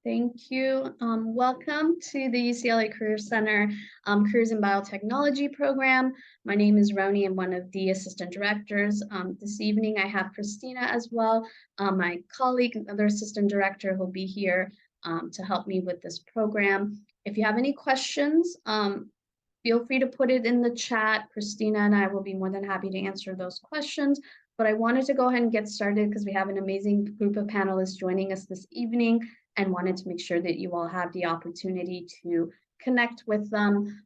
Thank you. Welcome to the UCLA Career Center Careers in Biotechnology program. My name is Roni. I'm one of the assistant directors. This evening, I have Christina as well, my colleague, another assistant director who'll be here to help me with this program. If you have any questions, feel free to put it in the chat. Christina and I will be more than happy to answer those questions. But I wanted to go ahead and get started because we have an amazing group of panelists joining us this evening and wanted to make sure that you all have the opportunity to connect with them.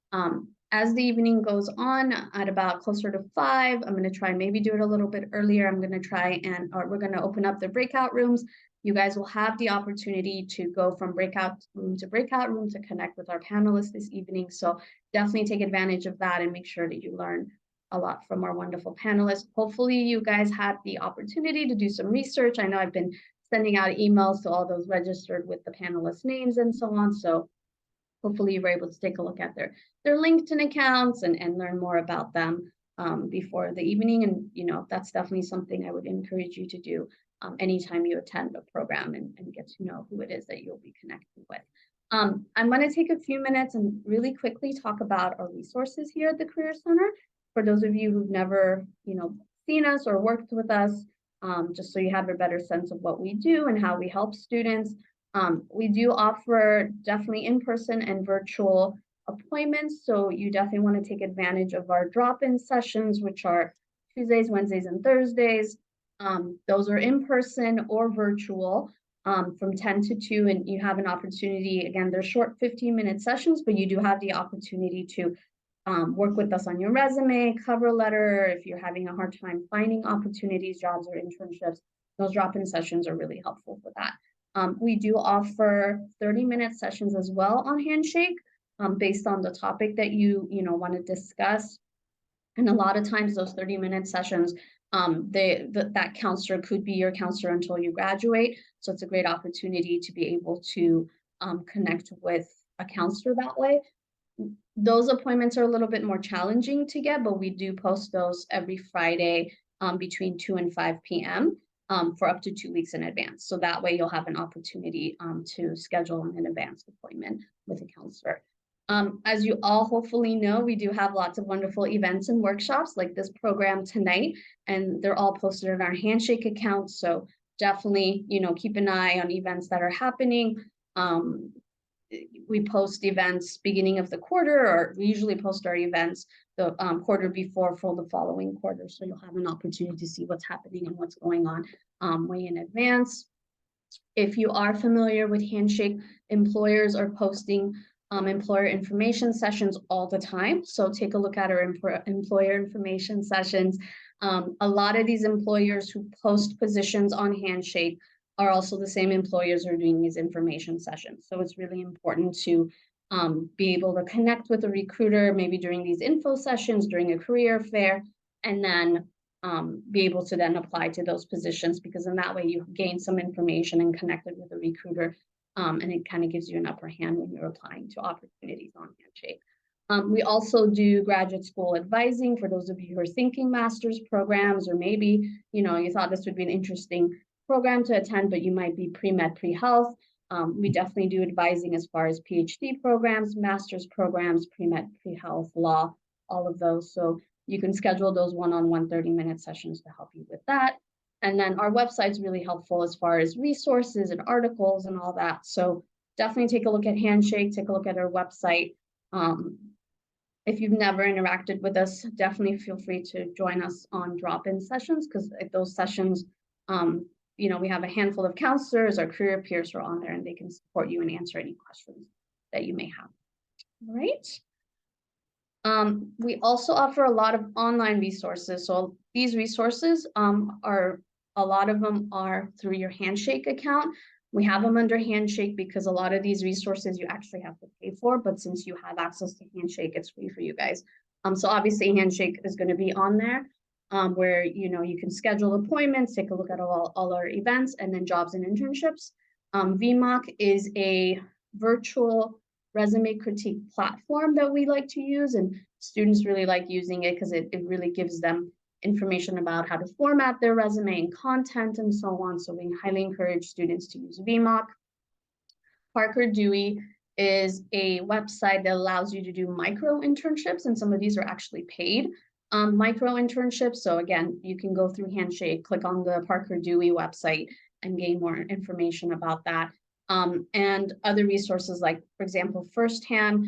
As the evening goes on at about closer to 5, I'm going to try maybe do it a little bit earlier. I'm going to try and we're going to open up the breakout rooms. You guys will have the opportunity to go from breakout room to connect with our panelists this evening. So definitely take advantage of that and make sure that you learn a lot from our wonderful panelists. Hopefully you guys had the opportunity to do some research. I know I've been sending out emails to all those registered with the panelists' names and so on. So hopefully you were able to take a look at their LinkedIn accounts and learn more about them before the evening. And, that's definitely something I would encourage you to do anytime you attend a program and get to know who it is that you'll be connecting with. I'm going to take a few minutes and really quickly talk about our resources here at the Career Center. For those of you who've never, seen us or worked with us, just so you have a better sense of what we do and how we help students. We do offer definitely in-person and virtual appointments, so you definitely want to take advantage of our drop-in sessions, which are Tuesdays, Wednesdays, and Thursdays. Those are in-person or virtual from 10 to 2, and you have an opportunity. Again, they're short 15-minute sessions, but you do have the opportunity to work with us on your resume, cover letter. If you're having a hard time finding opportunities, jobs, or internships, those drop-in sessions are really helpful for that. We do offer 30-minute sessions as well on Handshake based on the topic that you want to discuss. And a lot of times those 30-minute sessions, that counselor could be your counselor until you graduate. So it's a great opportunity to be able to connect with a counselor that way. Those appointments are a little bit more challenging to get, but we do post those every Friday between 2 and 5 p.m. For up to 2 weeks in advance. So that way you'll have an opportunity to schedule an advanced appointment with a counselor. As you all hopefully know, we do have lots of wonderful events and workshops like this program tonight, and they're all posted on our Handshake account. So definitely, keep an eye on events that are happening. We post events beginning of the quarter, or we usually post our events the quarter before for the following quarter. So you'll have an opportunity to see what's happening and what's going on way in advance. If you are familiar with Handshake, employers are posting employer information sessions all the time. So take a look at our employer information sessions. A lot of these employers who post positions on Handshake are also the same employers who are doing these information sessions. So it's really important to be able to connect with a recruiter, maybe during these info sessions, during a career fair, and then be able to then apply to those positions, because in that way you gain some information and connected with a recruiter, and it kind of gives you an upper hand when you're applying to opportunities on Handshake. We also do graduate school advising for those of you who are thinking master's programs, or maybe you thought this would be an interesting program to attend, but you might be pre-med, pre-health. We definitely do advising as far as PhD programs, master's programs, pre-med, pre-health, law, all of those. So you can schedule those one-on-one 30-minute sessions to help you with that. And then our website's really helpful as far as resources and articles and all that. So definitely take a look at Handshake, take a look at our website. If you've never interacted with us, definitely feel free to join us on drop-in sessions, because at those sessions, we have a handful of counselors, our career peers are on there, and they can support you and answer any questions that you may have. All right. We also offer a lot of online resources. So these resources a lot of them are through your Handshake account. We have them under Handshake because a lot of these resources you actually have to pay for, but since you have access to Handshake, it's free for you guys. So obviously Handshake is going to be on there, where you can schedule appointments, take a look at all our events, and then jobs and internships. VMOC is a virtual resume critique platform that we like to use, and students really like using it because it really gives them information about how to format their resume and content and so on. So we highly encourage students to use VMOC. Parker Dewey is a website that allows you to do micro internships, and some of these are actually paid micro internships. So again, you can go through Handshake, click on the Parker Dewey website and gain more information about that. And other resources like, for example, Firsthand,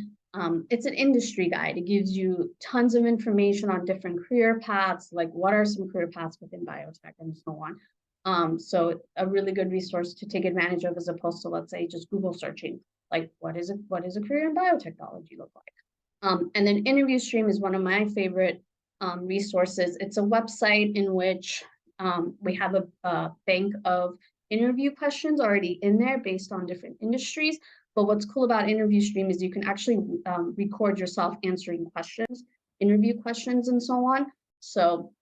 it's an industry guide. It gives you tons of information on different career paths, like what are some career paths within biotech and so on. So a really good resource to take advantage of as opposed to, let's say, just Google searching, like what does a career in biotechnology look like? And then Interview Stream is one of my favorite resources. It's a website in which we have a bank of interview questions already in there based on different industries. But what's cool about Interview Stream is you can actually record yourself answering questions, interview questions, and so on. So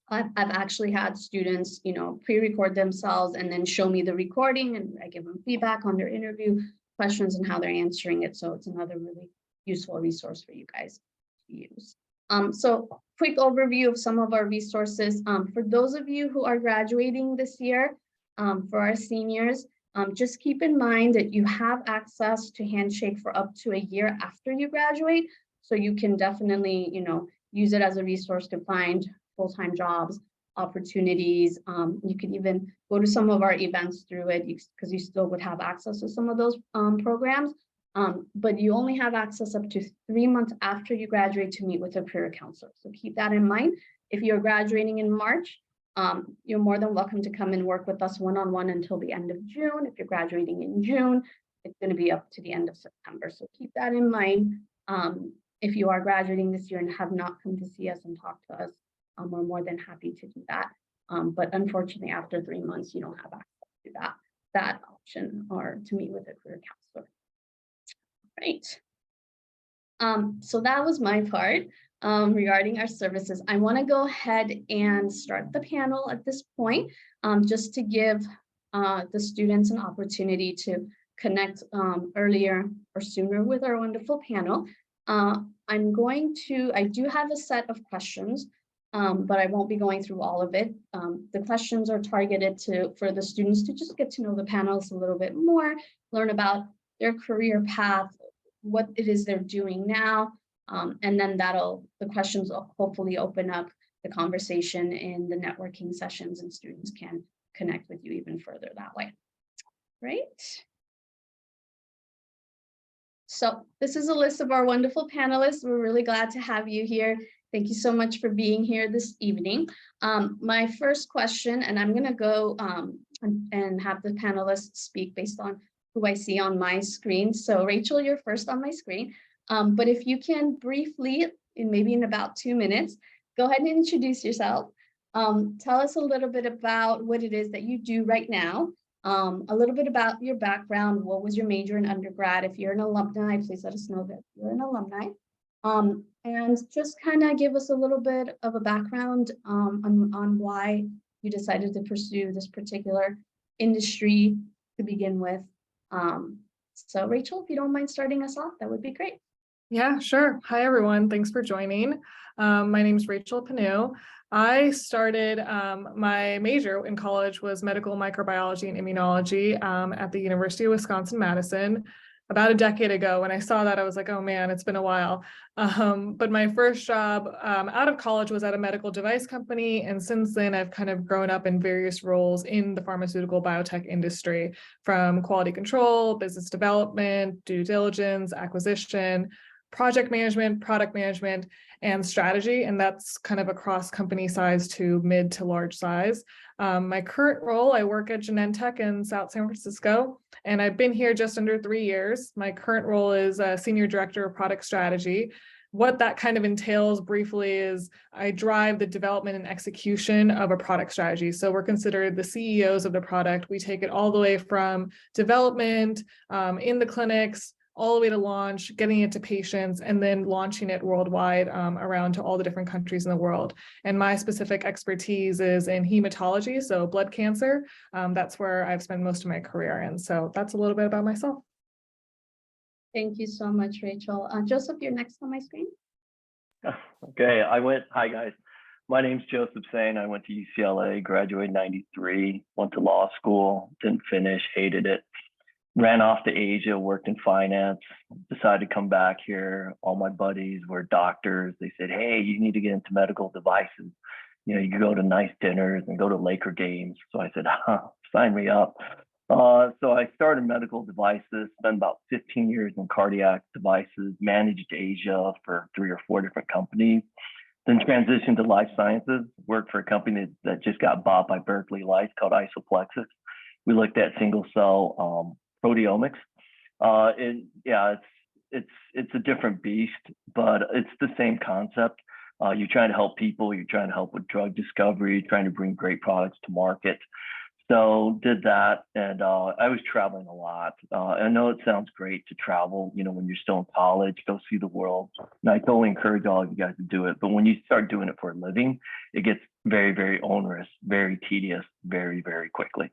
I've actually had students, pre-record themselves and then show me the recording, and I give them feedback on their interview questions and how they're answering it. So it's another really useful resource for you guys to use. So quick overview of some of our resources. For those of you who are graduating this year, for our seniors, just keep in mind that you have access to Handshake for up to a year after you graduate. So you can definitely, use it as a resource to find full-time jobs, opportunities. You can even go to some of our events through it because you still would have access to some of those programs. But you only have access up to 3 months after you graduate to meet with a career counselor. So keep that in mind. If you're graduating in March, you're more than welcome to come and work with us one-on-one until the end of June. If you're graduating in June, it's going to be up to the end of September. So keep that in mind. If you are graduating this year and have not come to see us and talk to us, we're more than happy to do that. But unfortunately, after 3 months, you don't have access to that option or to meet with a career counselor. Right. So that was my part regarding our services. I want to go ahead and start the panel at this point, just to give the students an opportunity to connect earlier or sooner with our wonderful panel. I do have a set of questions, but I won't be going through all of it. The questions are targeted for the students to just get to know the panelists a little bit more, learn about their career path, what it is they're doing now, and then the questions will hopefully open up the conversation in the networking sessions, and students can connect with you even further that way. Right? So this is a list of our wonderful panelists. We're really glad to have you here. Thank you so much for being here this evening. My first question, and I'm going to go and have the panelists speak based on who I see on my screen. So Rachel, you're first on my screen. But if you can briefly, maybe in about 2 minutes, go ahead and introduce yourself. Tell us a little bit about what it is that you do right now. A little bit about your background. What was your major in undergrad? If you're an alumni, please let us know that you're an alumni. And just kind of give us a little bit of a background on why you decided to pursue this particular industry to begin with. So Rachel, if you don't mind starting us off, that would be great. Yeah, sure. Hi, everyone. Thanks for joining. My name is Rachel Panu. I started my major in college was medical microbiology and immunology at the University of Wisconsin-Madison about a decade ago. When I saw that, I was like, oh man, it's been a while. But my first job out of college was at a medical device company. And since then, I've kind of grown up in various roles in the pharmaceutical biotech industry, from quality control, business development, due diligence, acquisition, project management, product management, and strategy. And that's kind of across company size to mid to large size. My current role, I work at Genentech in South San Francisco, and I've been here just under 3 years. My current role is Senior Director of Product Strategy. What that kind of entails briefly is I drive the development and execution of a product strategy. So we're considered the CEOs of the product. We take it all the way from development in the clinics, all the way to launch, getting it to patients, and then launching it worldwide around to all the different countries in the world. And my specific expertise is in hematology, so blood cancer. That's where I've spent most of my career. And so that's a little bit about myself. Thank you so much, Rachel. Joseph, you're next on my screen. Okay, hi guys. My name's Joseph Sain. I went to UCLA, graduated in '93, went to law school, didn't finish, hated it. ran off to Asia, worked in finance, decided to come back here. All my buddies were doctors. They said, hey, you need to get into medical devices. You can go to nice dinners and go to Laker games. So I said, sign me up. So I started medical devices, spent about 15 years in cardiac devices, managed Asia for 3 or 4 different companies, then transitioned to life sciences, worked for a company that just got bought by Berkeley Lights called Isoplexis. We looked at single cell proteomics. And yeah, it's a different beast, but it's the same concept. You're trying to help people, you're trying to help with drug discovery, you're trying to bring great products to market. So did that, and I was traveling a lot. I know it sounds great to travel, when you're still in college, go see the world. And I totally encourage all of you guys to do it. But when you start doing it for a living, it gets very, very onerous, very tedious, very, very quickly.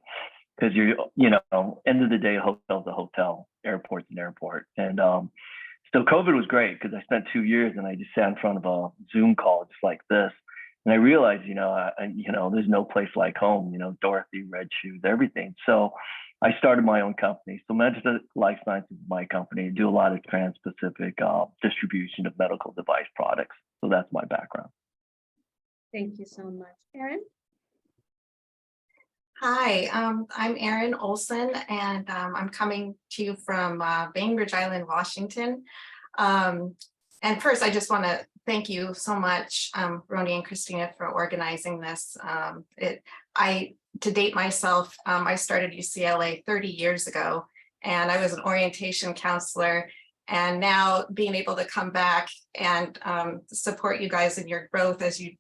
Because end of the day, a hotel's a hotel, airport's an airport. And so COVID was great because I spent 2 years and I just sat in front of a Zoom call just like this. And I realized, there's no place like home, Dorothy, Red Shoes, everything. So I started my own company. So Medical Life Sciences is my company. I do a lot of trans-Pacific distribution of medical device products. So that's my background. Thank you so much. Erin? Hi, I'm Erin Olson, and I'm coming to you from Bainbridge Island, Washington. And first, I just want to thank you so much, Roni and Christina, for organizing this. To date myself, I started UCLA 30 years ago, and I was an orientation counselor. And now being able to come back and support you guys in your growth as you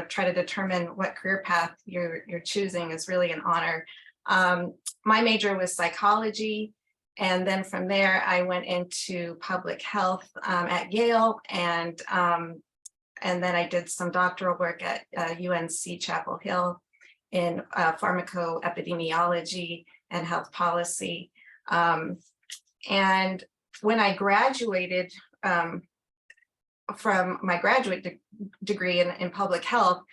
try to determine what career path you're choosing is really an honor. My major was psychology. And then from there, I went into public health at Yale, and then I did some doctoral work at UNC Chapel Hill in pharmacoepidemiology and health policy. And when I graduated from my graduate degree in public health,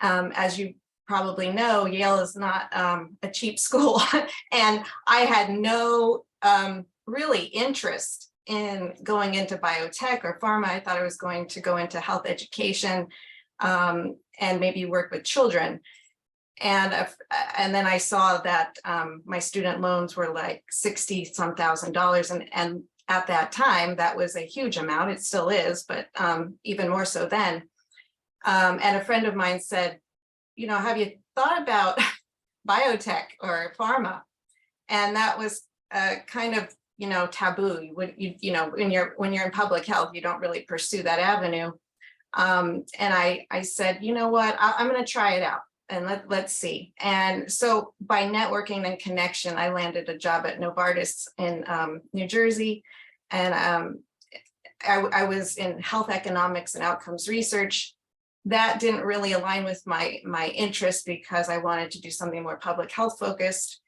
as you probably know, Yale is not a cheap school, and I had no really interest in going into biotech or pharma. I thought I was going to go into health education and maybe work with children. And then I saw that my student loans were like $60-some thousand, and at that time that was a huge amount. It still is, but even more so then. And a friend of mine said, have you thought about biotech or pharma? And that was kind of taboo. When you're in public health, you don't really pursue that avenue. And I said, you know what, I'm going to try it out and let's see. And so by networking and connection, I landed a job at Novartis in New Jersey, and I was in health economics and outcomes research. That didn't really align with my interest because I wanted to do something more public health focused.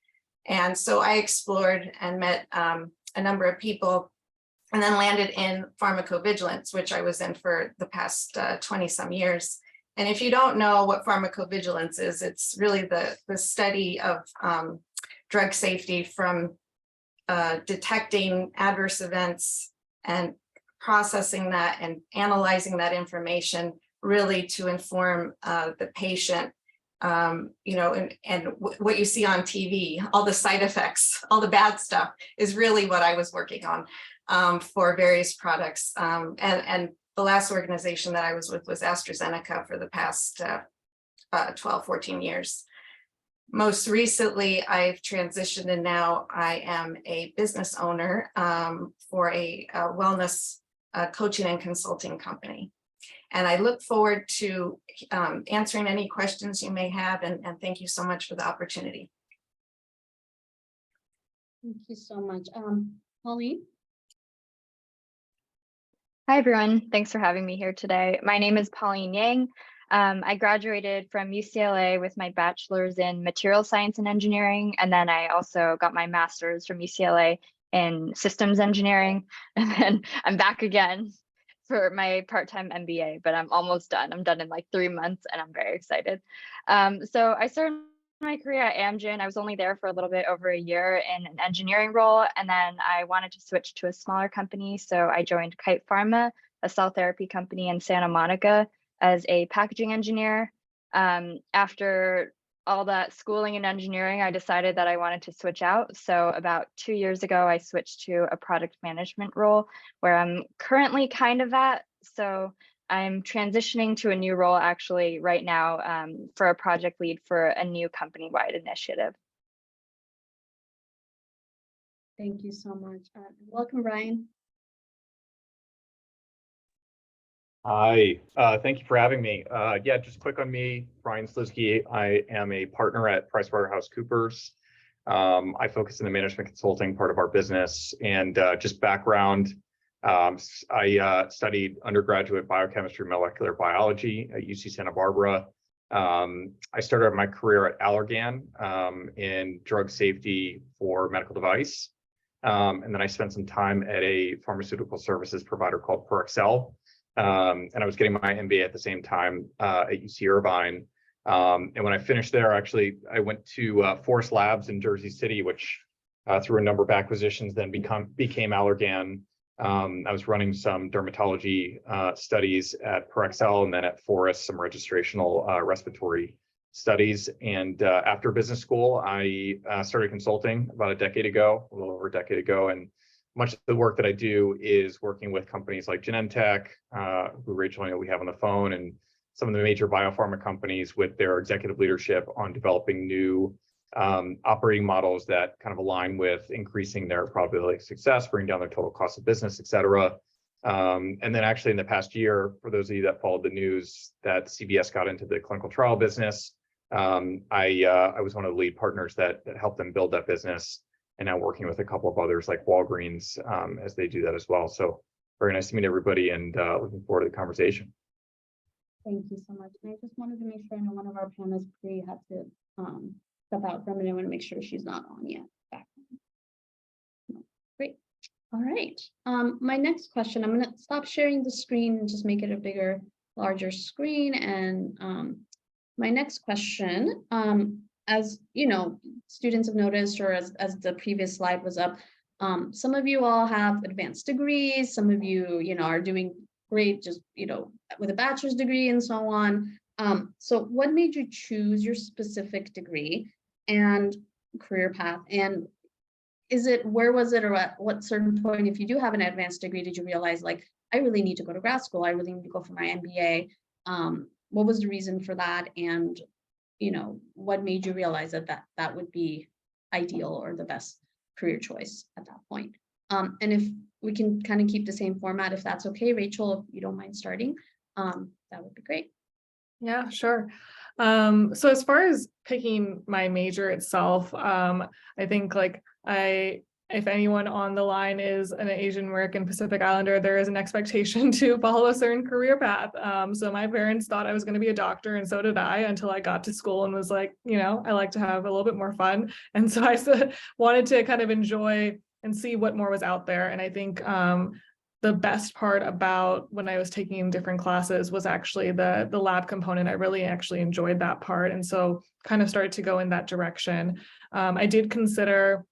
And so I explored and met a number of people, and then landed in pharmacovigilance, which I was in for the past 20-some years. And if you don't know what pharmacovigilance is, it's really the study of drug safety, from detecting adverse events and processing that and analyzing that information, really to inform the patient. And what you see on TV, all the side effects, all the bad stuff, is really what I was working on for various products. And the last organization that I was with was AstraZeneca for the past 12, 14 years. Most recently, I've transitioned, and now I am a business owner for a wellness coaching and consulting company. And I look forward to answering any questions you may have, and thank you so much for the opportunity. Thank you so much. Pauline? Hi, everyone. Thanks for having me here today. My name is Pauline Yang. I graduated from UCLA with my bachelor's in material science and engineering, and then I also got my master's from UCLA in systems engineering, and then I'm back again for my part-time MBA, but I'm almost done. I'm done in like 3 months, and I'm very excited. So I started My career at Amgen, I was only there for a little bit over a year in an engineering role, and then I wanted to switch to a smaller company. So I joined Kite Pharma, a cell therapy company in Santa Monica, as a packaging engineer. After all that schooling in engineering, I decided that I wanted to switch out. So about 2 years ago, I switched to a product management role where I'm currently kind of at. So I'm transitioning to a new role actually right now for a project lead for a new company-wide initiative. Thank you so much. Welcome, Brian. Hi, thank you for having me. Yeah, just quick on me, Brian Slisky. I am a partner at PricewaterhouseCoopers. I focus in the management consulting part of our business, and just background, I studied undergraduate biochemistry and molecular biology at UC Santa Barbara. I started my career at Allergan in drug safety for medical device. And then I spent some time at a pharmaceutical services provider called Excel. And I was getting my MBA at the same time at UC Irvine. And when I finished there, actually, I went to Forest Labs in Jersey City, which through a number of acquisitions then became Allergan. I was running some dermatology studies at Excel, and then at Forest, some registrational respiratory studies. And after business school, I started consulting about a little over a decade ago. And much of the work that I do is working with companies like Genentech, who Rachel, I know we have on the phone, and some of the major biopharma companies with their executive leadership on developing new operating models that kind of align with increasing their probability of success, bring down their total cost of business, et cetera. And then actually in the past year, for those of you that followed the news that CBS got into the clinical trial business, I was one of the lead partners that helped them build that business, and now working with a couple of others like Walgreens as they do that as well. So very nice to meet everybody, and looking forward to the conversation. Thank you so much. And I just wanted to make sure, I know one of our panelists, Bree, had to step out for a minute. I want to make sure she's not on yet. Back. No. Great. All right. My next question, I'm going to stop sharing the screen and just make it a bigger, larger screen. And my next question, as you know, students have noticed, or as the previous slide was up, some of you all have advanced degrees. Some of you, are doing great, just, with a bachelor's degree and so on. So what made you choose your specific degree and career path? And where was it, or at what certain point, if you do have an advanced degree, did you realize, like, I really need to go to grad school, I really need to go for my MBA? What was the reason for that? And what made you realize that would be ideal or the best career choice at that point? And if we can kind of keep the same format, if that's okay, Rachel, if you don't mind starting, that would be great. Yeah, sure. So as far as picking my major itself, I think if anyone on the line is an Asian American Pacific Islander, there is an expectation to follow a certain career path. So my parents thought I was going to be a doctor, and so did I, until I got to school and was like, I like to have a little bit more fun. And so I wanted to kind of enjoy and see what more was out there. And I think the best part about when I was taking different classes was actually the lab component. I really actually enjoyed that part. And so kind of started to go in that direction. I did consider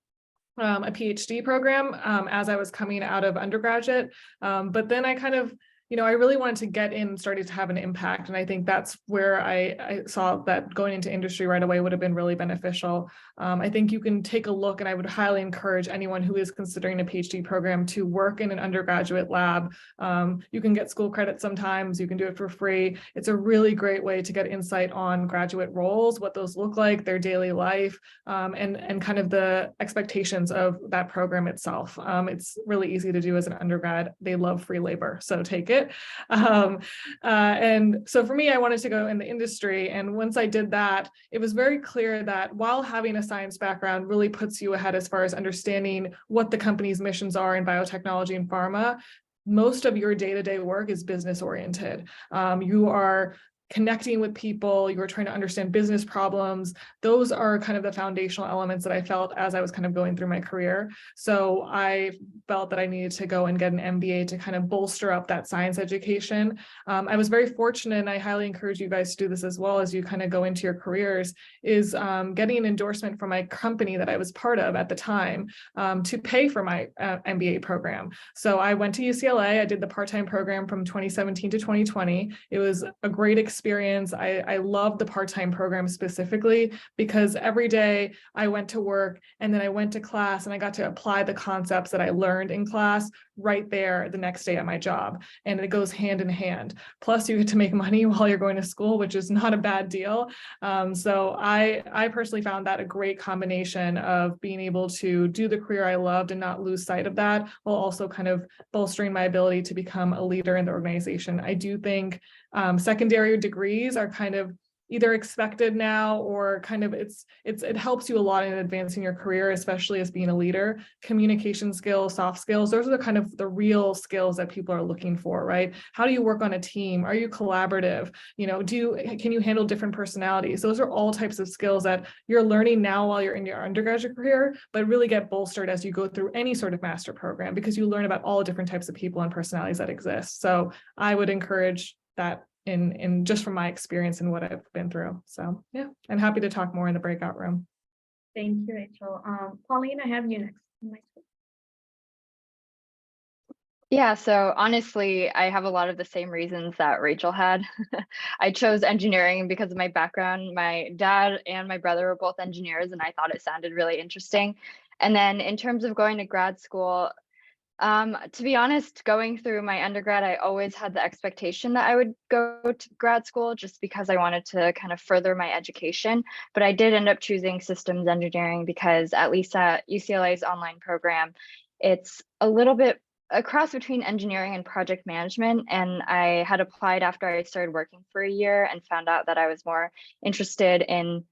a PhD program as I was coming out of undergraduate. But then I kind of, I really wanted to get in and started to have an impact. And I think that's where I saw that going into industry right away would have been really beneficial. I think you can take a look, and I would highly encourage anyone who is considering a PhD program to work in an undergraduate lab. You can get school credit sometimes, you can do it for free. It's a really great way to get insight on graduate roles, what those look like, their daily life, and kind of the expectations of that program itself. It's really easy to do as an undergrad. They love free labor, so take it. And so for me, I wanted to go in the industry. And once I did that, it was very clear that while having a science background really puts you ahead as far as understanding what the company's missions are in biotechnology and pharma, most of your day-to-day work is business oriented. You are connecting with people, you were trying to understand business problems. Those are kind of the foundational elements that I felt as I was kind of going through my career. So I felt that I needed to go and get an MBA to kind of bolster up that science education. I was very fortunate, and I highly encourage you guys to do this as well as you kind of go into your careers, is getting an endorsement from my company that I was part of at the time to pay for my MBA program. So I went to UCLA, I did the part-time program from 2017 to 2020. It was a great experience. I loved the part-time program specifically because every day I went to work and then I went to class and I got to apply the concepts that I learned in class right there the next day at my job. And it goes hand in hand. Plus you get to make money while you're going to school, which is not a bad deal. So I personally found that a great combination of being able to do the career I loved and not lose sight of that, while also kind of bolstering my ability to become a leader in the organization. I do think secondary degrees are kind of either expected now or kind of it helps you a lot in advancing your career, especially as being a leader. Communication skills, soft skills, those are the kind of the real skills that people are looking for, right? How do you work on a team? Are you collaborative? You know, can you handle different personalities? Those are all types of skills that you're learning now while you're in your undergraduate career, but really get bolstered as you go through any sort of master program, because you learn about all different types of people and personalities that exist. So I would encourage that in just from my experience and what I've been through. So yeah, I'm happy to talk more in the breakout room. Thank you, Rachel. Pauline, I have you next. Yeah, so honestly, I have a lot of the same reasons that Rachel had. I chose engineering because of my background. My dad and my brother were both engineers, and I thought it sounded really interesting. And then in terms of going to grad school, to be honest, going through my undergrad, I always had the expectation that I would go to grad school just because I wanted to kind of further my education. But I did end up choosing systems engineering because at least at UCLA's online program, it's a little bit a cross between engineering and project management. And I had applied after I started working for a year and found out that I was more interested in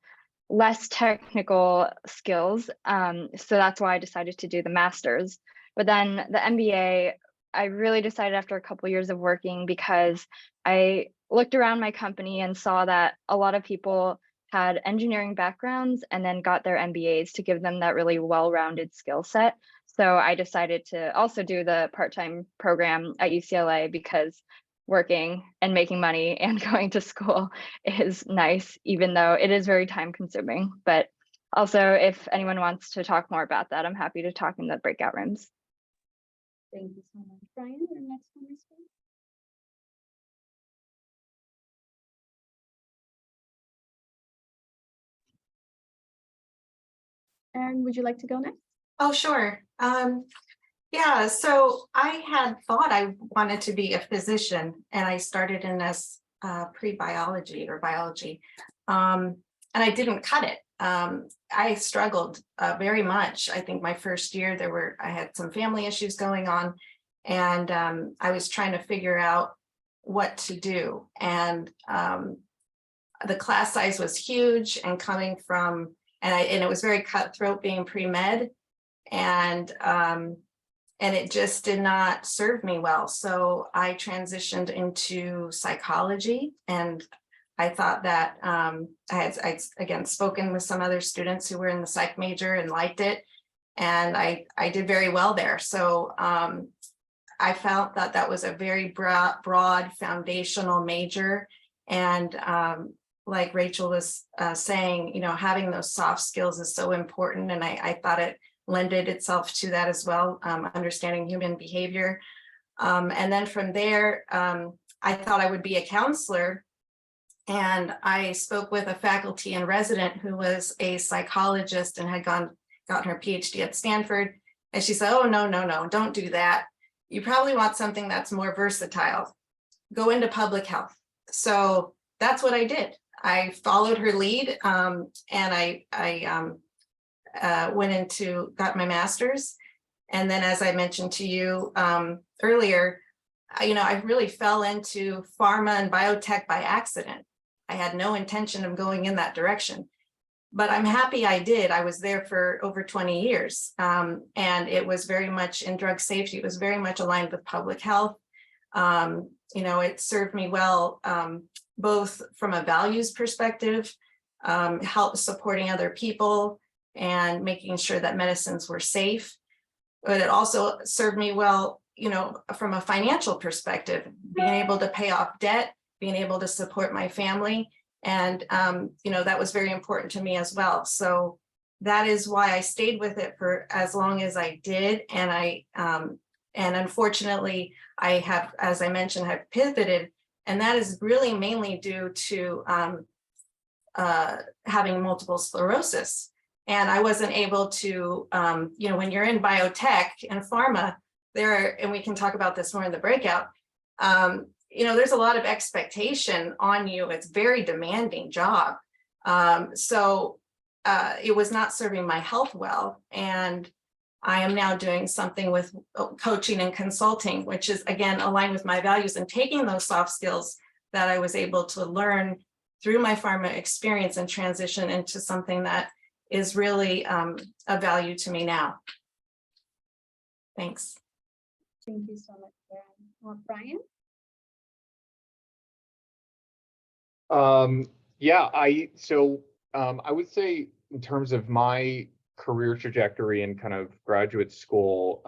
less technical skills. So that's why I decided to do the master's. But then the MBA, I really decided after a couple of years of working, because I looked around my company and saw that a lot of people had engineering backgrounds and then got their MBAs to give them that really well-rounded skill set. So I decided to also do the part-time program at UCLA because working and making money and going to school is nice, even though it is very time consuming. But also, if anyone wants to talk more about that, I'm happy to talk in the breakout rooms. Thank you so much. Brian, your next one is please. And would you like to go next? Oh, sure. Yeah, so I had thought I wanted to be a physician, and I started in as pre-biology or biology, and I didn't cut it. I struggled very much. I think my first year I had some family issues going on, and I was trying to figure out what to do. And the class size was huge, and coming from and it was very cutthroat being pre-med, and it just did not serve me well. So I transitioned into psychology, and I thought that I had again spoken with some other students who were in the psych major and liked it, and I did very well there. So I felt that that was a very broad foundational major, and like Rachel was saying, you know, having those soft skills is so important, and I thought it lended itself to that as well, understanding human behavior. And then from there, I thought I would be a counselor. And I spoke with a faculty and resident who was a psychologist and had gotten her PhD at Stanford. And she said, oh, no, don't do that. You probably want something that's more versatile. Go into public health. So that's what I did. I followed her lead, and I got my master's. And then, as I mentioned to you earlier, I really fell into pharma and biotech by accident. I had no intention of going in that direction, but I'm happy I did. I was there for over 20 years, and it was very much in drug safety. It was very much aligned with public health. It served me well both from a values perspective, help supporting other people and making sure that medicines were safe. But it also served me well, from a financial perspective, being able to pay off debt, being able to support my family. And, that was very important to me as well. So that is why I stayed with it for as long as I did. And and unfortunately, I have, as I mentioned, have pivoted. And that is really mainly due to having multiple sclerosis. And I wasn't able to, when you're in biotech and pharma, and we can talk about this more in the breakout, there's a lot of expectation on you. It's a very demanding job. So it was not serving my health well. And I am now doing something with coaching and consulting, which is, again, aligned with my values and taking those soft skills that I was able to learn through my pharma experience and transition into something that is really a value to me now. Thanks. Thank you so much, Karen. Brian? Yeah, I would say in terms of my career trajectory and kind of graduate school,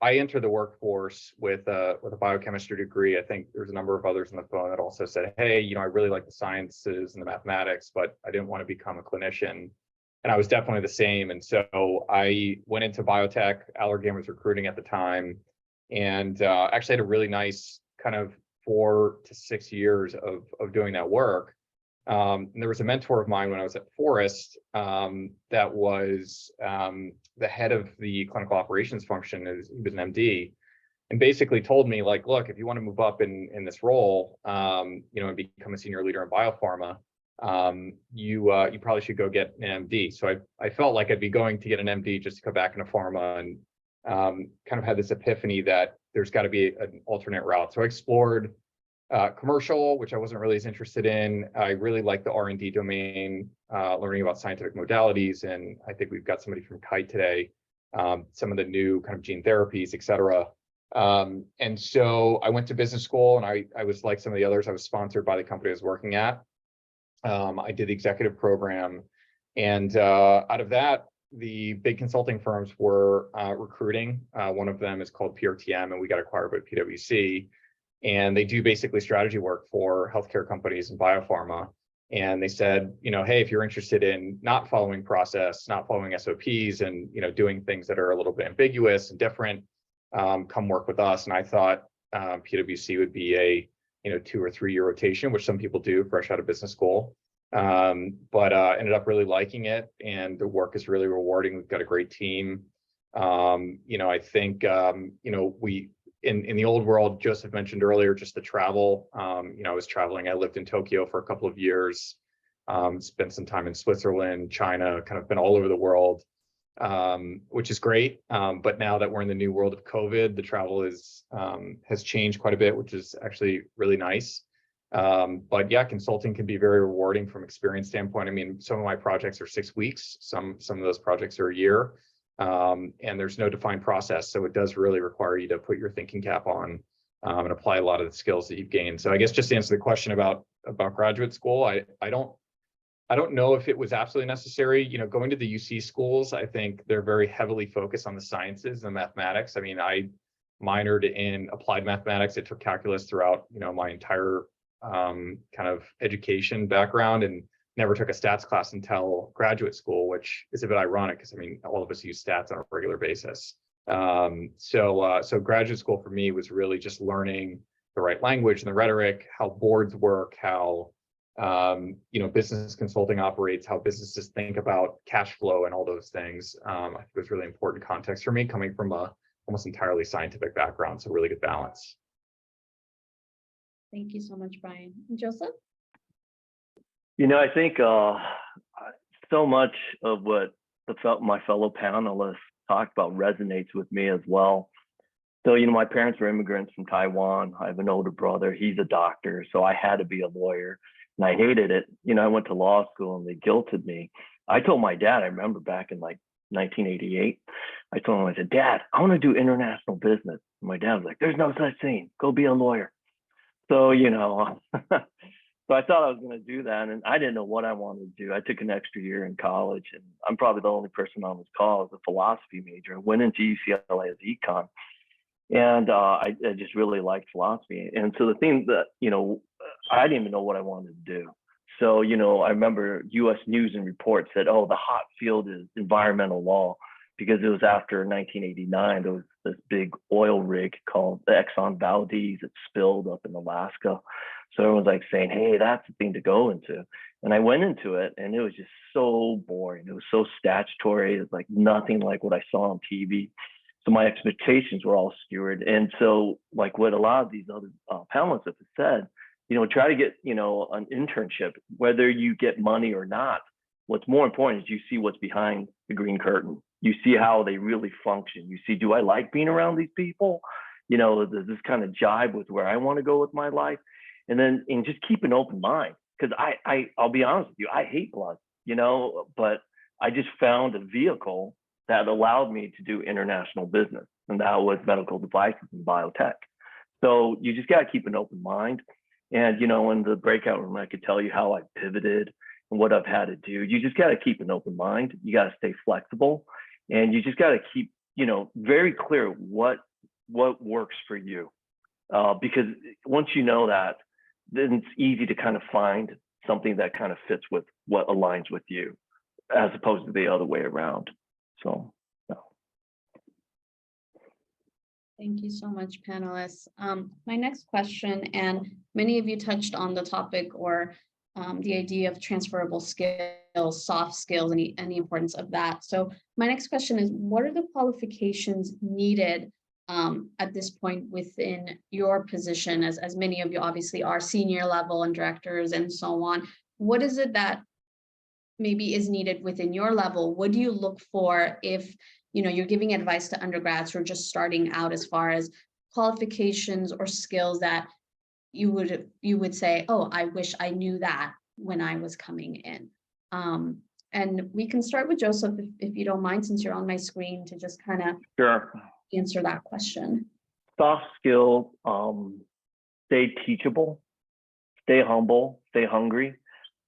I entered the workforce with a biochemistry degree. I think there's a number of others on the phone that also said, hey, I really like the sciences and the mathematics, but I didn't want to become a clinician. And I was definitely the same. And so I went into biotech. Allergan was recruiting at the time, and actually had a really nice kind of 4 to 6 years of doing that work. And there was a mentor of mine when I was at Forest that was the head of the clinical operations function. He was an MD, and basically told me, like, look, if you want to move up in this role, and become a senior leader in biopharma, you probably should go get an MD. So I felt like I'd be going to get an MD just to go back into pharma, and kind of had this epiphany that there's got to be an alternate route. So I explored commercial, which I wasn't really as interested in. I really like the R&D domain, learning about scientific modalities, and I think we've got somebody from Kite today, some of the new kind of gene therapies, et cetera. And so I went to business school, and I was like some of the others, I was sponsored by the company I was working at. I did the executive program, and out of that, the big consulting firms were recruiting. One of them is called PRTM, and we got acquired by PwC. And they do basically strategy work for healthcare companies and biopharma. And they said, hey, if you're interested in not following process, not following SOPs, and doing things that are a little bit ambiguous and different, come work with us. And I thought PwC would be a 2 or 3 year rotation, which some people do fresh out of business school. But ended up really liking it, and the work is really rewarding. We've got a great team. I think we in the old world, Joseph mentioned earlier, just the travel. I was traveling. I lived in Tokyo for a couple of years, spent some time in Switzerland, China, kind of been all over the world, which is great. But now that we're in the new world of COVID, the travel has changed quite a bit, which is actually really nice. But yeah, consulting can be very rewarding from experience standpoint. I mean, some of my projects are 6 weeks, some of those projects are a year, and there's no defined process. So it does really require you to put your thinking cap on, and apply a lot of the skills that you've gained. So I guess just to answer the question about graduate school, I don't know if it was absolutely necessary. Going to the UC schools, I think they're very heavily focused on the sciences and mathematics. I mean, I minored in applied mathematics. I took calculus throughout, my entire kind of education background, and never took a stats class until graduate school, which is a bit ironic because I mean, all of us use stats on a regular basis. So graduate school for me was really just learning the right language and the rhetoric, how boards work, how business consulting operates, how businesses think about cash flow and all those things. I think it was really important context for me, coming from a almost entirely scientific background. So really good balance. Thank you so much, Brian. Joseph? I think so much of what my fellow panelists talked about resonates with me as well. So, my parents were immigrants from Taiwan. I have an older brother. He's a doctor. So I had to be a lawyer, and I hated it. I went to law school and they guilted me. I told my dad, I remember back in like 1988, I told him, I said, Dad, I want to do international business. And my dad was like, there's no such thing. Go be a lawyer. So, you know, so I thought I was going to do that, and I didn't know what I wanted to do. I took an extra year in college, and I'm probably the only person on this call as a philosophy major. I went into UCLA as econ, and I just really liked philosophy. And so the thing that, you know, I didn't even know what I wanted to do. So, you know, I remember US News and Report said, oh, the hot field is environmental law, because it was after 1989, there was this big oil rig called the Exxon Valdez that spilled up in Alaska. So everyone's like saying, hey, that's the thing to go into. And I went into it, and it was just so boring. It was so statutory. It was like nothing like what I saw on TV. So my expectations were all skewered. And so, like what a lot of these other panelists have said, you know, try to get, you know, an internship, whether you get money or not. What's more important is you see what's behind the green curtain. You see how they really function. You see, do I like being around these people? You know, does this kind of jibe with where I want to go with my life? And then, and just keep an open mind, because I'll be honest with you, I hate blood, you know, but I just found a vehicle that allowed me to do international business, and that was medical devices and biotech. So you just got to keep an open mind. And, you know, in the breakout room, I could tell you how I pivoted and what I've had to do. You just got to keep an open mind. You got to stay flexible, and you just got to keep, you know, very clear what works for you. Because once you know that, then it's easy to kind of find something that kind of fits with what aligns with you, as opposed to the other way around. So, yeah. Thank you so much, panelists. My next question, and many of you touched on the topic or the idea of transferable skills, soft skills, and the importance of that. So my next question is, what are the qualifications needed at this point within your position, as many of you obviously are senior level and directors and so on? What is it that maybe is needed within your level? What do you look for if, you know, you're giving advice to undergrads who are just starting out, as far as qualifications or skills that you would say, oh, I wish I knew that when I was coming in? And we can start with Joseph, if you don't mind, since you're on my screen, to just kind of Sure. answer that question. Soft skills, stay teachable, stay humble, stay hungry.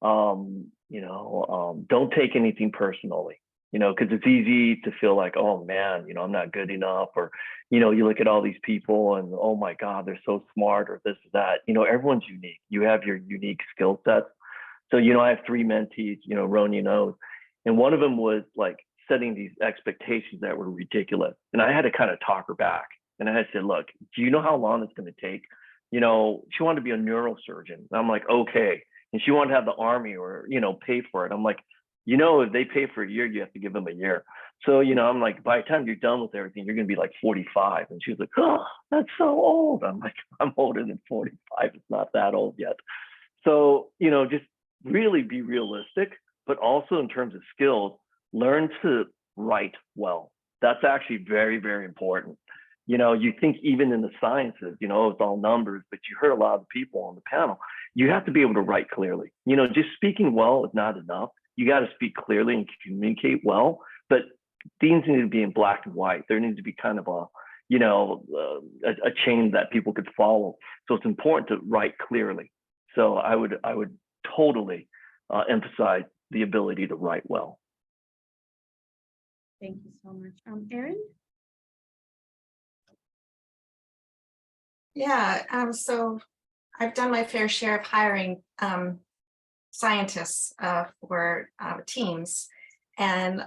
You know, don't take anything personally, you know, because it's easy to feel like, oh man, you know, I'm not good enough, or, you know, you look at all these people and, oh my God, they're so smart, or this or that. You know, everyone's unique. You have your unique skill sets. So, you know, I have 3 mentees, you know, Roni knows, and one of them was like setting these expectations that were ridiculous. And I had to kind of talk her back. And I had said, look, do you know how long it's going to take? You know, she wanted to be a neurosurgeon. And I'm like, okay. And she wanted to have the army, or, you know, pay for it. I'm like, you know, if they pay for a year, you have to give them a year. So, you know, I'm like, by the time you're done with everything, you're going to be like 45. And she was like, oh, that's so old. I'm like, I'm older than 45. It's not that old yet. So, you know, just really be realistic, but also in terms of skills, learn to write well. That's actually very, very important. You know, you think even in the sciences, you know, it's all numbers, but you heard a lot of people on the panel. You have to be able to write clearly. You know, just speaking well is not enough. You got to speak clearly and communicate well, but things need to be in black and white. There needs to be kind of a, you know, a chain that people could follow. So it's important to write clearly. So I would totally emphasize the ability to write well. Thank you so much. Erin? Yeah, so I've done my fair share of hiring scientists for teams, and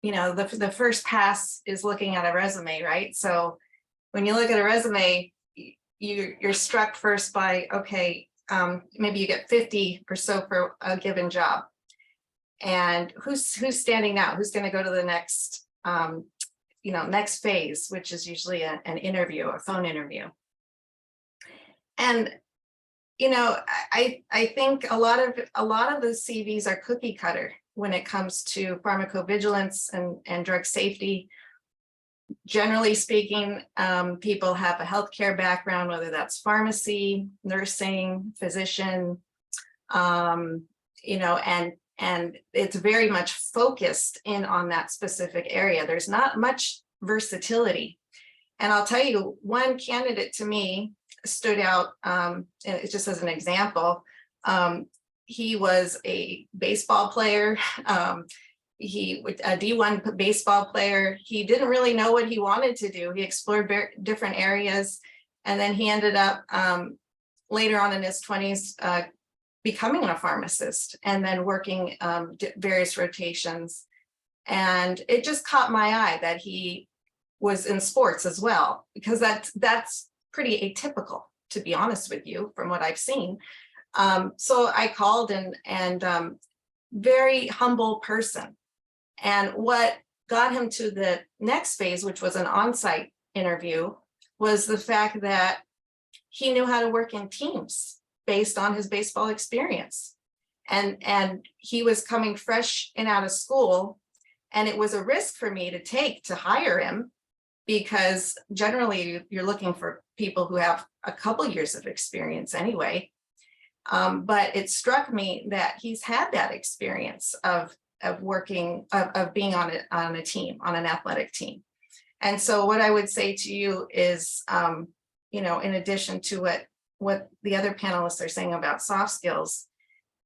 you know, the first pass is looking at a resume, right? So when you look at a resume, you're struck first by, okay, maybe you get 50 or so for a given job, and who's standing out? Who's going to go to the next you know, next phase, which is usually an interview, a phone interview. And you know, I think a lot of the CVs are cookie cutter when it comes to pharmacovigilance and drug safety. Generally speaking, people have a healthcare background, whether that's pharmacy, nursing, physician, you know, and it's very much focused in on that specific area. There's not much versatility. And I'll tell you, one candidate to me stood out, and it's just as an example. He was a baseball player. He was a D1 baseball player. He didn't really know what he wanted to do. He explored different areas, and then he ended up later on in his 20s becoming a pharmacist and then working various rotations. And it just caught my eye that he was in sports as well, because that's pretty atypical, to be honest with you, from what I've seen. So I called, and very humble person. And what got him to the next phase, which was an on-site interview, was the fact that he knew how to work in teams based on his baseball experience. And he was coming fresh and out of school, and it was a risk for me to take to hire him, because generally you're looking for people who have a couple years of experience anyway. But it struck me that he's had that experience of working, of being on a team, on an athletic team. And so what I would say to you is, in addition to what the other panelists are saying about soft skills,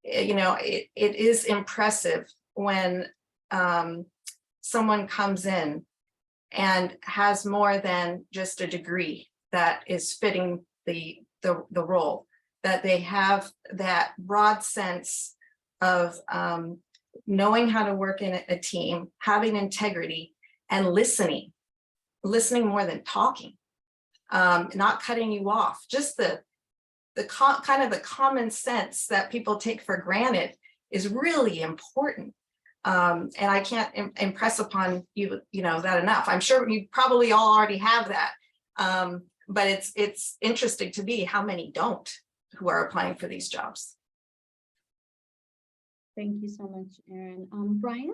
it is impressive when someone comes in and has more than just a degree that is fitting the role, that they have that broad sense of knowing how to work in a team, having integrity, and listening more than talking, not cutting you off. Just the kind of the common sense that people take for granted is really important. And I can't impress upon you, that enough. I'm sure you probably all already have that. But it's interesting to me how many don't, who are applying for these jobs. Thank you so much, Erin. Brian?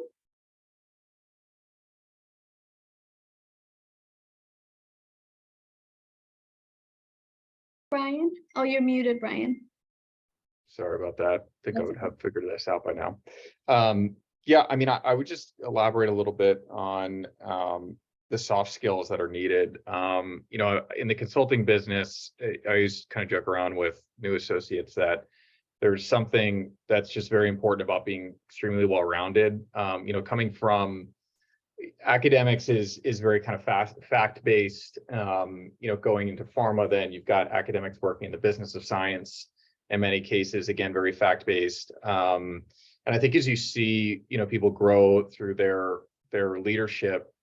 Brian? Oh, you're muted, Brian. Sorry about that. I think I That's would have figured this out by now. Yeah, I mean, I would just elaborate a little bit on the soft skills that are needed. In the consulting business, I used to kind of joke around with new associates that there's something that's just very important about being extremely well-rounded. Coming from academics is very kind of fact-based. Going into pharma, then you've got academics working in the business of science. In many cases, again, very fact-based. And I think as you see, people grow through their leadership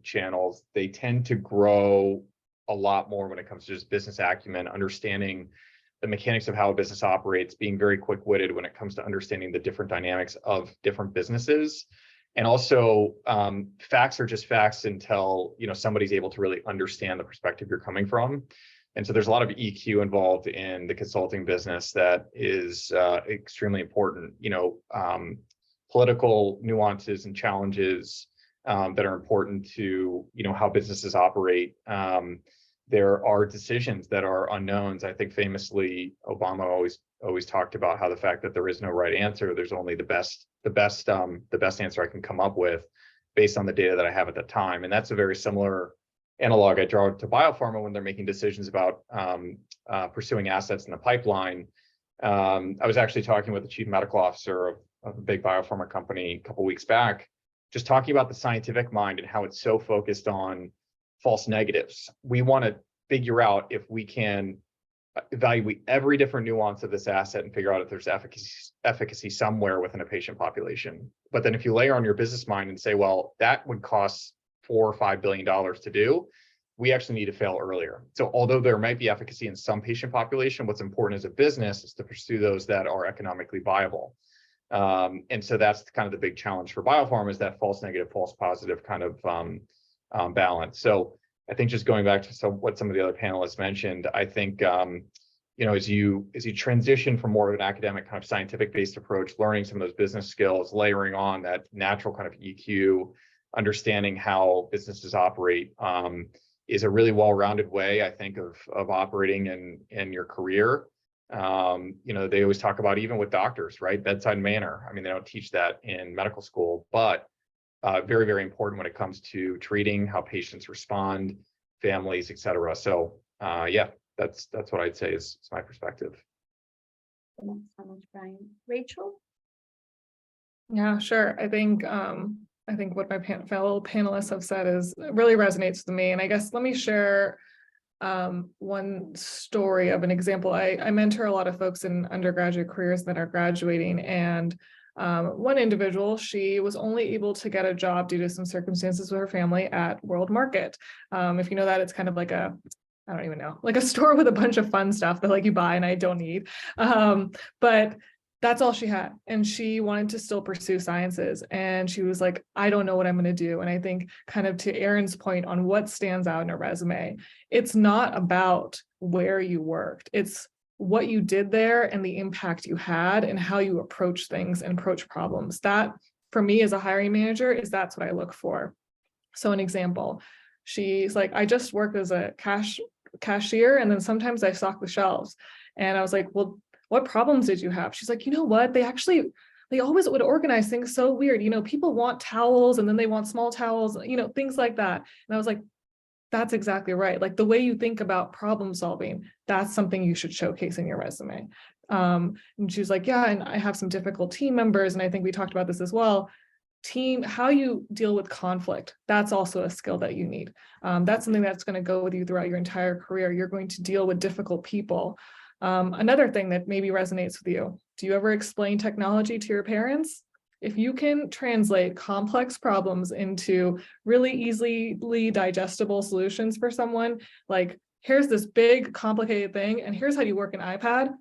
channels, they tend to grow a lot more when it comes to just business acumen, understanding the mechanics of how a business operates, being very quick-witted when it comes to understanding the different dynamics of different businesses. And also, facts are just facts until somebody's able to really understand the perspective you're coming from. And so there's a lot of EQ involved in the consulting business that is extremely important. Political nuances and challenges that are important to how businesses operate. There are decisions that are unknowns. I think famously Obama always talked about how the fact that there is no right answer. There's only the best answer I can come up with based on the data that I have at the time. And that's a very similar analog I draw to biopharma when they're making decisions about pursuing assets in the pipeline. I was actually talking with the chief medical officer of a big biopharma company a couple of weeks back, just talking about the scientific mind and how it's so focused on false negatives. We want to figure out if we can evaluate every different nuance of this asset and figure out if there's efficacy somewhere within a patient population. But then if you layer on your business mind and say, well, that would cost $4 or $5 billion to do, we actually need to fail earlier. So although there might be efficacy in some patient population, what's important as a business is to pursue those that are economically viable. And so that's kind of the big challenge for biopharma, is that false negative, false positive kind of balance. So I think just going back to what some of the other panelists mentioned, I think as you transition from more of an academic kind of scientific based approach, learning some of those business skills, layering on that natural kind of EQ, understanding how businesses operate, is a really well-rounded way, I think, of operating in your career. They always talk about, even with doctors, right? Bedside manner. I mean, they don't teach that in medical school, but very, very important when it comes to treating, how patients respond, families, etc. So yeah, that's what I'd say is my perspective. Thanks so much, Brian. Rachel? Yeah, sure. I think what my fellow panelists have said is really resonates with me. And I guess let me share one story of an example. I mentor a lot of folks in undergraduate careers that are graduating, and one individual, she was only able to get a job due to some circumstances with her family at World Market. If you know that, it's kind of like I don't even know, like a store with a bunch of fun stuff that like you buy and I don't need. But that's all she had. And she wanted to still pursue sciences. And she was like, I don't know what I'm going to do. And I think kind of to Erin's point on what stands out in a resume, it's not about where you worked. It's what you did there and the impact you had and how you approach things and approach problems. That for me as a hiring manager that's what I look for. So an example, she's like, I just work as a cashier and then sometimes I stock the shelves. And I was like, well, what problems did you have? She's like, you know what? They always would organize things so weird. People want towels and then they want small towels, things like that. And I was like, that's exactly right. Like the way you think about problem solving, that's something you should showcase in your resume. And she was like, yeah, and I have some difficult team members. And I think we talked about this as well. How you deal with conflict, that's also a skill that you need. That's something that's going to go with you throughout your entire career. You're going to deal with difficult people. Another thing that maybe resonates with you, do you ever explain technology to your parents? If you can translate complex problems into really easily digestible solutions for someone, like here's this big complicated thing and here's how you work an iPad,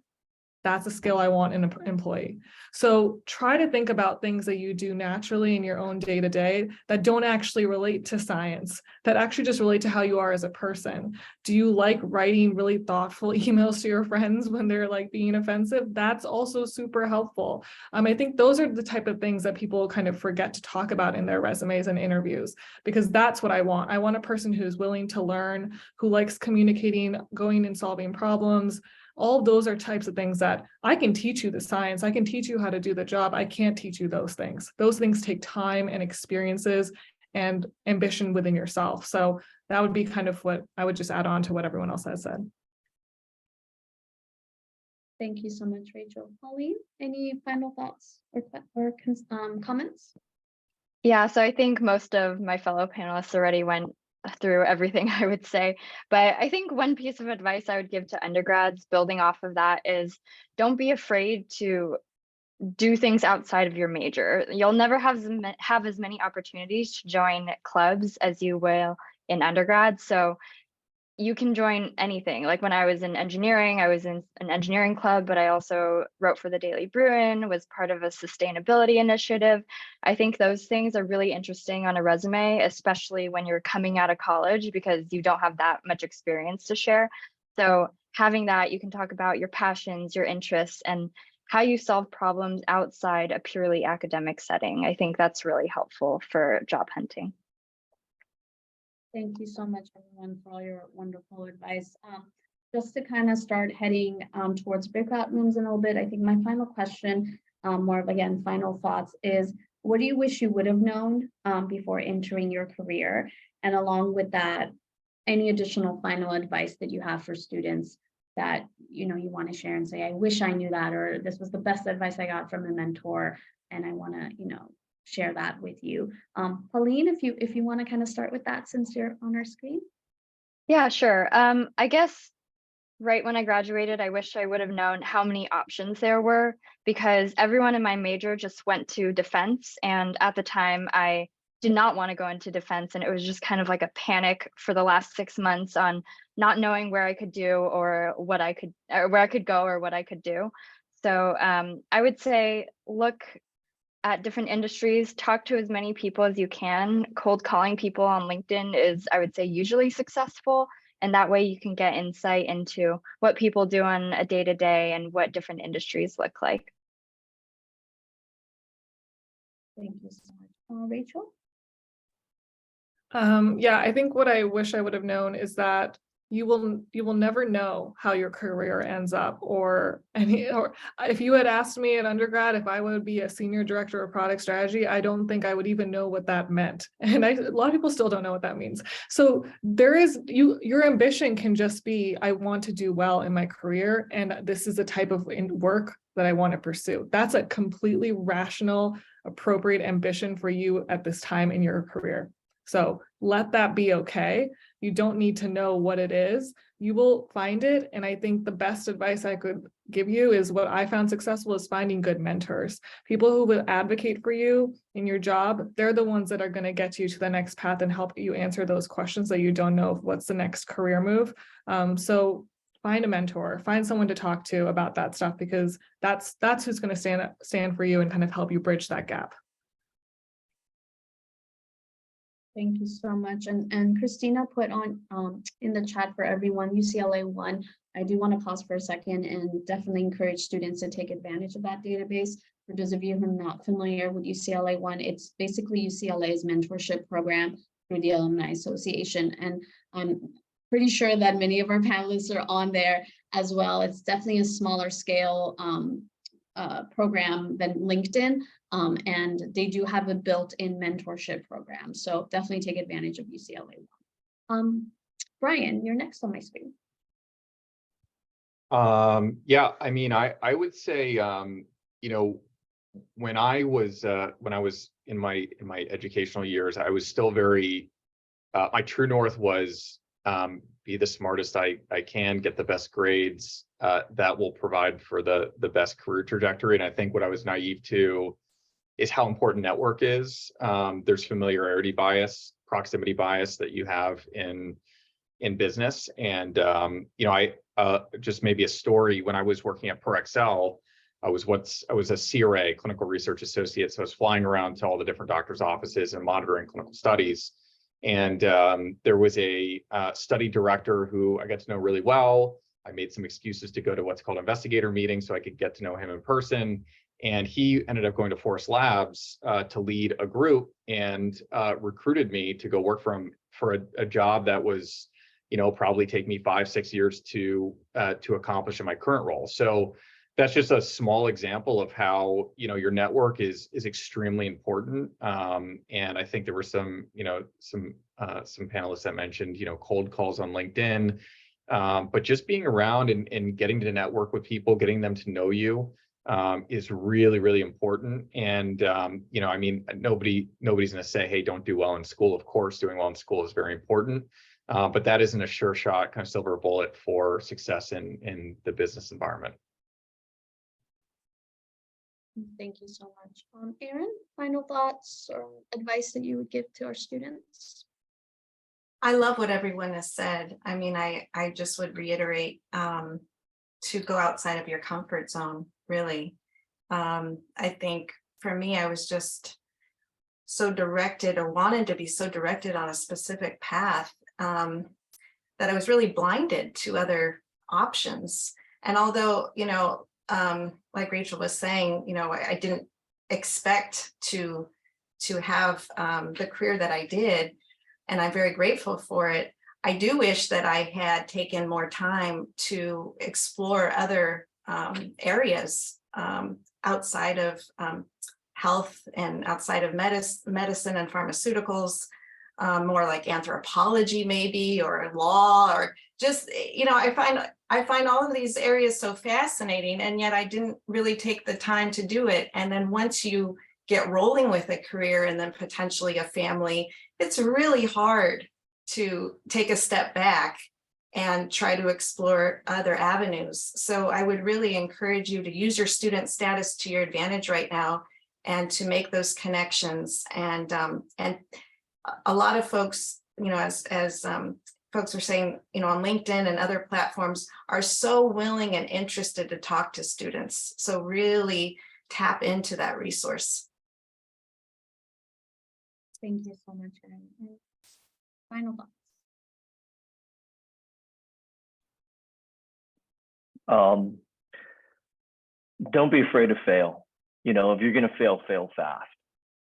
that's a skill I want in an employee. So try to think about things that you do naturally in your own day-to-day that don't actually relate to science, that actually just relate to how you are as a person. Do you like writing really thoughtful emails to your friends when they're like being offensive? That's also super helpful. I think those are the type of things that people kind of forget to talk about in their resumes and interviews, because that's what I want. I want a person who's willing to learn, who likes communicating, going and solving problems. All of those are types of things that I can teach you the science. I can teach you how to do the job. I can't teach you those things. Those things take time and experiences and ambition within yourself. So that would be kind of what I would just add on to what everyone else has said. Thank you so much, Rachel. Pauline, any final thoughts or comments? Yeah, so I think most of my fellow panelists already went through everything I would say, but I think one piece of advice I would give to undergrads building off of that is don't be afraid to do things outside of your major. You'll never have as many opportunities to join clubs as you will in undergrad. So you can join anything. Like when I was in engineering, I was in an engineering club, but I also wrote for the Daily Bruin, was part of a sustainability initiative. I think those things are really interesting on a resume, especially when you're coming out of college because you don't have that much experience to share. So having that, you can talk about your passions, your interests, and how you solve problems outside a purely academic setting. I think that's really helpful for job hunting. Thank you so much, everyone, for all your wonderful advice. Just to kind of start heading towards breakout rooms in a little bit, I think my final question, more of, again, final thoughts is, what do you wish you would have known before entering your career? And along with that, any additional final advice that you have for students that you want to share and say, I wish I knew that, or this was the best advice I got from a mentor, and I want to, share that with you. Pauline, if you want to kind of start with that since you're on our screen. Yeah, sure. I guess right when I graduated, I wish I would have known how many options there were, because everyone in my major just went to defense. And at the time, I did not want to go into defense. And it was just kind of like a panic for the last 6 months on not knowing where I could do or what I could, or where I could go or what I could do. So I would say, look at different industries, talk to as many people as you can. Cold calling people on LinkedIn is, I would say, usually successful. And that way you can get insight into what people do on a day-to-day and what different industries look like. Thank you so much. Rachel? Yeah, I think what I wish I would have known is that you will never know how your career ends up, or if you had asked me at undergrad if I would be a senior director of product strategy, I don't think I would even know what that meant. And a lot of people still don't know what that means. So your ambition can just be, I want to do well in my career, and this is the type of work that I want to pursue. That's a completely rational, appropriate ambition for you at this time in your career. So let that be okay. You don't need to know what it is. You will find it. And I think the best advice I could give you is what I found successful is finding good mentors. People who will advocate for you in your job. They're the ones that are going to get you to the next path and help you answer those questions that you don't know what's the next career move. So find a mentor, find someone to talk to about that stuff, because that's who's going to stand for you and kind of help you bridge that gap. Thank you so much. And Christina put on in the chat for everyone, UCLA One. I do want to pause for a second and definitely encourage students to take advantage of that database. For those of you who are not familiar with UCLA One, it's basically UCLA's mentorship program through the Alumni Association. And I'm pretty sure that many of our panelists are on there as well. It's definitely a smaller scale program than LinkedIn. And they do have a built-in mentorship program. So definitely take advantage of UCLA. Brian, you're next on my screen. Yeah, I mean, I would say, when I was in my educational years, I was still very, my true north was be the smartest I can, get the best grades that will provide for the best career trajectory. And I think what I was naive to is how important network is. There's familiarity bias, proximity bias that you have in business. And, I just maybe a story, when I was working at PerExcel, I was a CRA, clinical research associate. So I was flying around to all the different doctors' offices and monitoring clinical studies. And there was a study director who I got to know really well. I made some excuses to go to what's called investigator meetings so I could get to know him in person. And he ended up going to Forest Labs to lead a group, and recruited me to go work for a job that was, probably take me 5-6 years to accomplish in my current role. So that's just a small example of how, your network is extremely important. And I think there were some panelists that mentioned, cold calls on LinkedIn, but just being around and getting to network with people, getting them to know you, is really, really important. And, I mean, nobody's going to say, hey, don't do well in school. Of course, doing well in school is very important. But that isn't a sure shot, kind of silver bullet for success in the business environment. Thank you so much. Erin, final thoughts or advice that you would give to our students? I love what everyone has said. I mean, I just would reiterate to go outside of your comfort zone, really. I think for me, I was just so directed, or wanted to be so directed on a specific path, that I was really blinded to other options. And although, like Rachel was saying, I didn't expect to have the career that I did, and I'm very grateful for it. I do wish that I had taken more time to explore other areas outside of health and outside of medicine and pharmaceuticals, more like anthropology maybe, or law, or just, I find all of these areas so fascinating, and yet I didn't really take the time to do it. And then once you get rolling with a career and then potentially a family, it's really hard to take a step back and try to explore other avenues. So I would really encourage you to use your student status to your advantage right now, and to make those connections. And a lot of folks, as folks are saying, on LinkedIn and other platforms, are so willing and interested to talk to students. So really tap into that resource. Thank you so much, Erin. Final thoughts. Don't be afraid to fail. If you're going to fail, fail fast.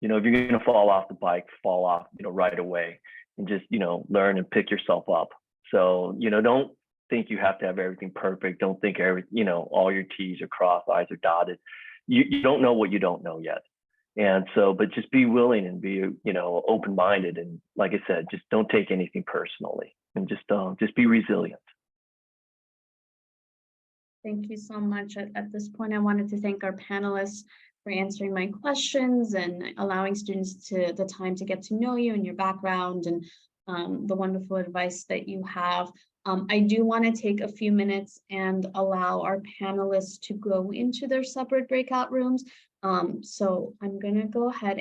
If you're going to fall off the bike, fall off, right away, and just, learn and pick yourself up. So, don't think you have to have everything perfect. Don't think all your T's are crossed, I's are dotted. You don't know what you don't know yet. And so, but just be willing and be, open-minded. And like I said, just don't take anything personally, and just be resilient. Thank you so much. At this point, I wanted to thank our panelists for answering my questions and allowing students the time to get to know you and your background and the wonderful advice that you have. I do want to take a few minutes and allow our panelists to go into their separate breakout rooms. So I'm going to go ahead